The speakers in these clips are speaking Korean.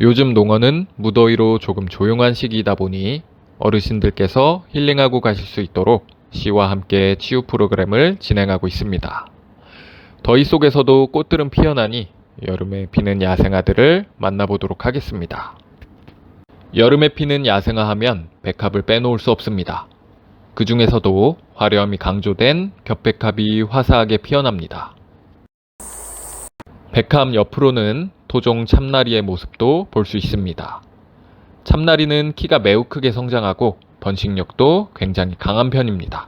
요즘 농어는 무더위로 조금 조용한 시기이다 보니 어르신들께서 힐링하고 가실 수 있도록 시와 함께 치유 프로그램을 진행하고 있습니다. 더위 속에서도 꽃들은 피어나니 여름에 피는 야생화들을 만나보도록 하겠습니다. 여름에 피는 야생화 하면 백합을 빼놓을 수 없습니다. 그 중에서도 화려함이 강조된 겹백합이 화사하게 피어납니다. 백합 옆으로는 토종 참나리의 모습도 볼 수 있습니다. 참나리는 키가 매우 크게 성장하고 번식력도 굉장히 강한 편입니다.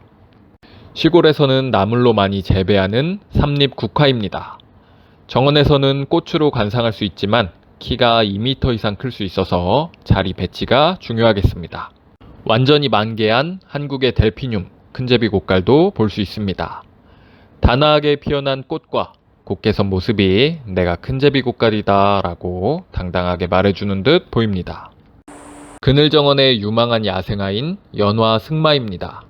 시골에서는 나물로 많이 재배하는 삼립 국화입니다. 정원에서는 꽃으로 관상할 수 있지만 키가 2m 이상 클 수 있어서 자리 배치가 중요하겠습니다. 완전히 만개한 한국의 델피늄, 큰제비 꽃갈도 볼 수 있습니다. 단아하게 피어난 꽃과 곱게 선 모습이 내가 큰제비 꽃갈이다 라고 당당하게 말해주는 듯 보입니다. 그늘정원의 유망한 야생화인 연화 승마입니다.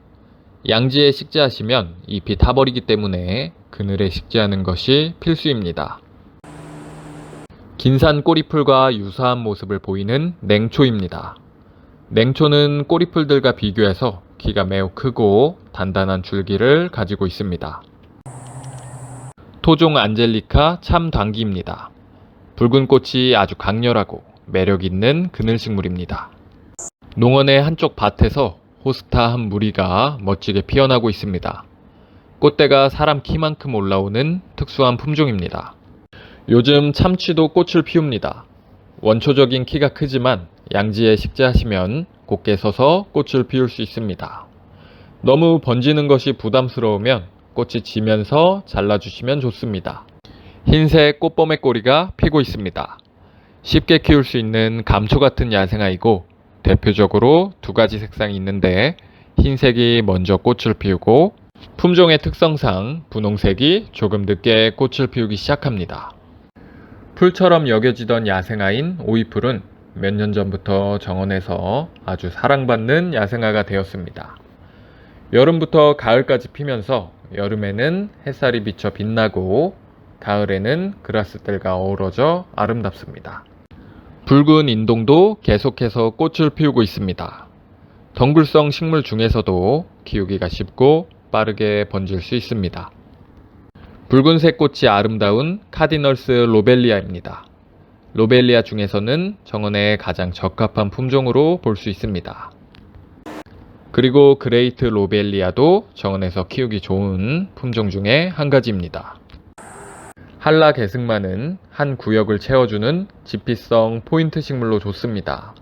양지에 식재하시면 잎이 타버리기 때문에 그늘에 식재하는 것이 필수입니다. 긴산 꼬리풀과 유사한 모습을 보이는 냉초입니다. 냉초는 꼬리풀들과 비교해서 키가 매우 크고 단단한 줄기를 가지고 있습니다. 토종 안젤리카 참당귀입니다. 붉은 꽃이 아주 강렬하고 매력 있는 그늘식물입니다. 농원의 한쪽 밭에서 호스타 한 무리가 멋지게 피어나고 있습니다. 꽃대가 사람 키만큼 올라오는 특수한 품종입니다. 요즘 참치도 꽃을 피웁니다. 원초적인 키가 크지만 양지에 식재하시면 곱게 서서 꽃을 피울 수 있습니다. 너무 번지는 것이 부담스러우면 꽃이 지면서 잘라주시면 좋습니다. 흰색 꽃범의 꼬리가 피고 있습니다. 쉽게 키울 수 있는 감초 같은 야생화이고 대표적으로 두 가지 색상이 있는데 흰색이 먼저 꽃을 피우고 품종의 특성상 분홍색이 조금 늦게 꽃을 피우기 시작합니다. 풀처럼 여겨지던 야생화인 오이풀은 몇 년 전부터 정원에서 아주 사랑받는 야생화가 되었습니다. 여름부터 가을까지 피면서 여름에는 햇살이 비쳐 빛나고 가을에는 그라스들과 어우러져 아름답습니다. 붉은 인동도 계속해서 꽃을 피우고 있습니다. 덩굴성 식물 중에서도 키우기가 쉽고 빠르게 번질 수 있습니다. 붉은색 꽃이 아름다운 카디널스 로벨리아입니다. 로벨리아 중에서는 정원에 가장 적합한 품종으로 볼 수 있습니다. 그리고 그레이트 로벨리아도 정원에서 키우기 좋은 품종 중에 한 가지입니다. 한라 개승마는 한 구역을 채워주는 지피성 포인트 식물로 좋습니다.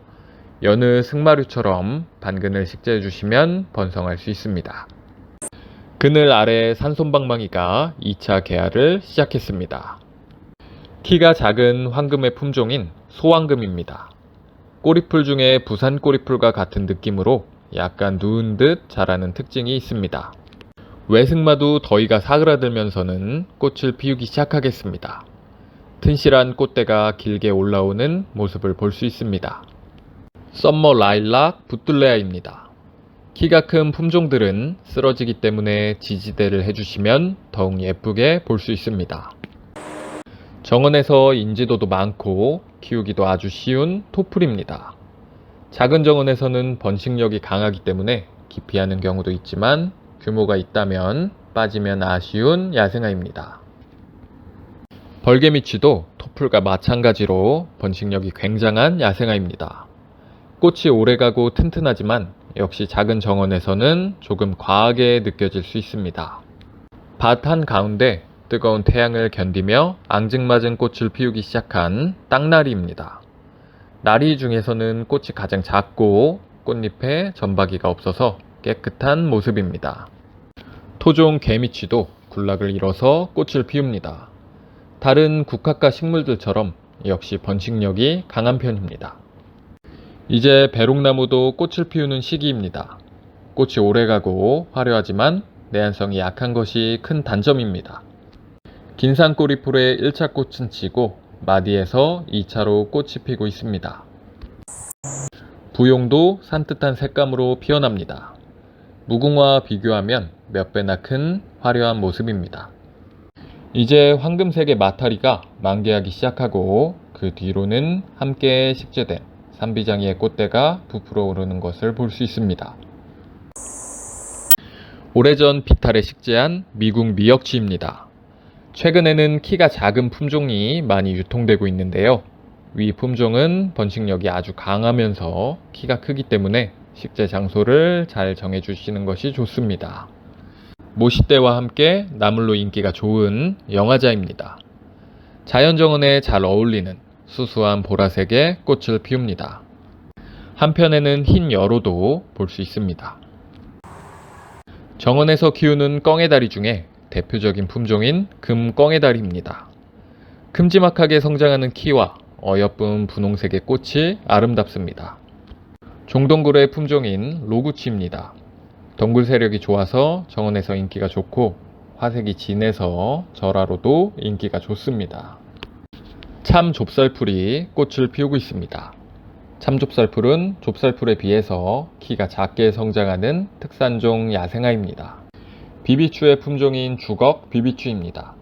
여느 승마류처럼 반근을 식재해 주시면 번성할 수 있습니다. 그늘 아래 산손방망이가 2차 개화를 시작했습니다. 키가 작은 황금의 품종인 소황금입니다. 꼬리풀 중에 부산 꼬리풀과 같은 느낌으로 약간 누운 듯 자라는 특징이 있습니다. 외승마도 더위가 사그라들면서는 꽃을 피우기 시작하겠습니다. 튼실한 꽃대가 길게 올라오는 모습을 볼 수 있습니다. 썸머 라일락 부틀레아입니다. 키가 큰 품종들은 쓰러지기 때문에 지지대를 해주시면 더욱 예쁘게 볼 수 있습니다. 정원에서 인지도도 많고 키우기도 아주 쉬운 토풀입니다. 작은 정원에서는 번식력이 강하기 때문에 기피하는 경우도 있지만 규모가 있다면 빠지면 아쉬운 야생화입니다. 벌개미치도 토풀과 마찬가지로 번식력이 굉장한 야생화입니다. 꽃이 오래가고 튼튼하지만 역시 작은 정원에서는 조금 과하게 느껴질 수 있습니다. 밭 한가운데 뜨거운 태양을 견디며 앙증맞은 꽃을 피우기 시작한 땅나리입니다. 나리 중에서는 꽃이 가장 작고 꽃잎에 점박이가 없어서 깨끗한 모습입니다. 토종 개미치도 군락을 이뤄서 꽃을 피웁니다. 다른 국화과 식물들처럼 역시 번식력이 강한 편입니다. 이제 배롱나무도 꽃을 피우는 시기입니다. 꽃이 오래가고 화려하지만 내한성이 약한 것이 큰 단점입니다. 긴산 꼬리풀의 1차 꽃은 지고 마디에서 2차로 꽃이 피고 있습니다. 부용도 산뜻한 색감으로 피어납니다. 무궁화와 비교하면 몇 배나 큰 화려한 모습입니다. 이제 황금색의 마타리가 만개하기 시작하고 그 뒤로는 함께 식재된 산비장이의 꽃대가 부풀어 오르는 것을 볼 수 있습니다. 오래전 비탈에 식재한 미국 미역치입니다. 최근에는 키가 작은 품종이 많이 유통되고 있는데요. 위 품종은 번식력이 아주 강하면서 키가 크기 때문에 식재 장소를 잘 정해주시는 것이 좋습니다. 모시대와 함께 나물로 인기가 좋은 영화자입니다. 자연정원에 잘 어울리는 수수한 보라색의 꽃을 피웁니다. 한편에는 흰 여로도 볼 수 있습니다. 정원에서 키우는 껑에다리 중에 대표적인 품종인 금껑에다리입니다. 큼지막하게 성장하는 키와 어여쁜 분홍색의 꽃이 아름답습니다. 종동굴의 품종인 로구치입니다. 덩굴 세력이 좋아서 정원에서 인기가 좋고 화색이 진해서 절화로도 인기가 좋습니다. 참좁쌀풀이 꽃을 피우고 있습니다. 참좁쌀풀은 좁쌀풀에 비해서 키가 작게 성장하는 특산종 야생화입니다. 비비추의 품종인 주걱 비비추입니다.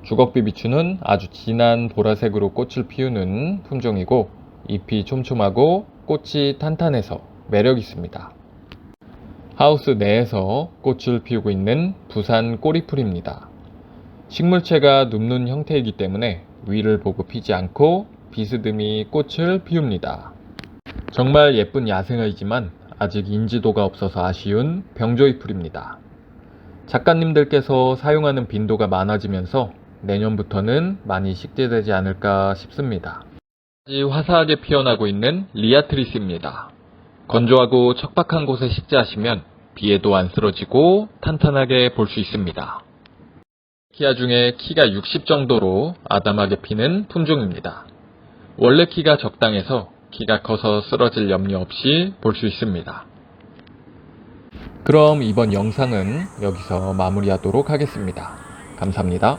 주걱 비비추는 아주 진한 보라색으로 꽃을 피우는 품종이고 잎이 촘촘하고 꽃이 탄탄해서 매력 있습니다. 하우스 내에서 꽃을 피우고 있는 부산 꼬리풀입니다. 식물체가 눕는 형태이기 때문에 위를 보고 피지 않고 비스듬히 꽃을 피웁니다. 정말 예쁜 야생화이지만 아직 인지도가 없어서 아쉬운 병조이풀입니다. 작가님들께서 사용하는 빈도가 많아지면서 내년부터는 많이 식재되지 않을까 싶습니다. 화사하게 피어나고 있는 리아트리스입니다. 건조하고 척박한 곳에 식재하시면 비에도 안 쓰러지고 탄탄하게 볼 수 있습니다. 키아 중에 키가 60 정도로 아담하게 피는 품종입니다. 원래 키가 적당해서 키가 커서 쓰러질 염려 없이 볼 수 있습니다. 그럼 이번 영상은 여기서 마무리하도록 하겠습니다. 감사합니다.